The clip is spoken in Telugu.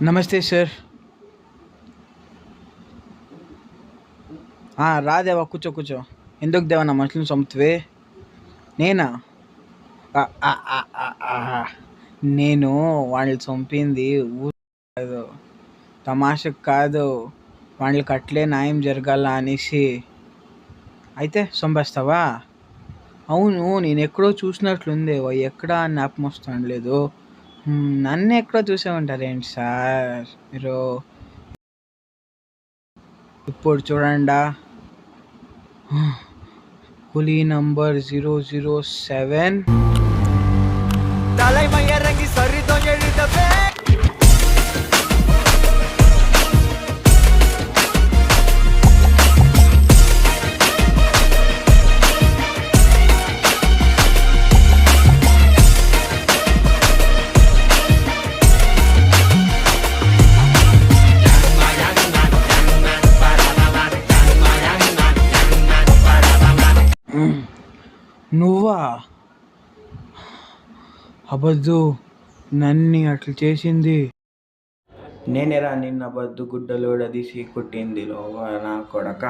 నమస్తే సార్. రాదేవా, కూర్చో కూర్చో. ఎందుకు దేవా నా మనుషులను చంపుతువే? నేనా? ఆ, ఆ, ఆ, ఆ, ఆ. నేను వాళ్ళని చంపింది ఊరు కాదు, తమాషకు కాదు, వాళ్ళకి అట్లే న్యాయం జరగాల అనేసి. అయితే చంపేస్తావా? అవును, నేను ఎక్కడో చూసినట్లుంది, ఎక్కడా జ్ఞాపకం వస్తాను లేదు. నన్ను ఎక్కడో చూసే ఉంటారేంటి సార్ మీరు? ఇప్పుడు చూడండా, కూలీ నంబర్ 007. தலைமை இறங்கி சரிதம் எழுதவே నువ్వా? అబద్దు, నన్ని అట్లా చేసింది నేనేరా. నిన్న బద్దు గుడ్డలోడ తీసి కుట్టింది లోగా నా కొడక.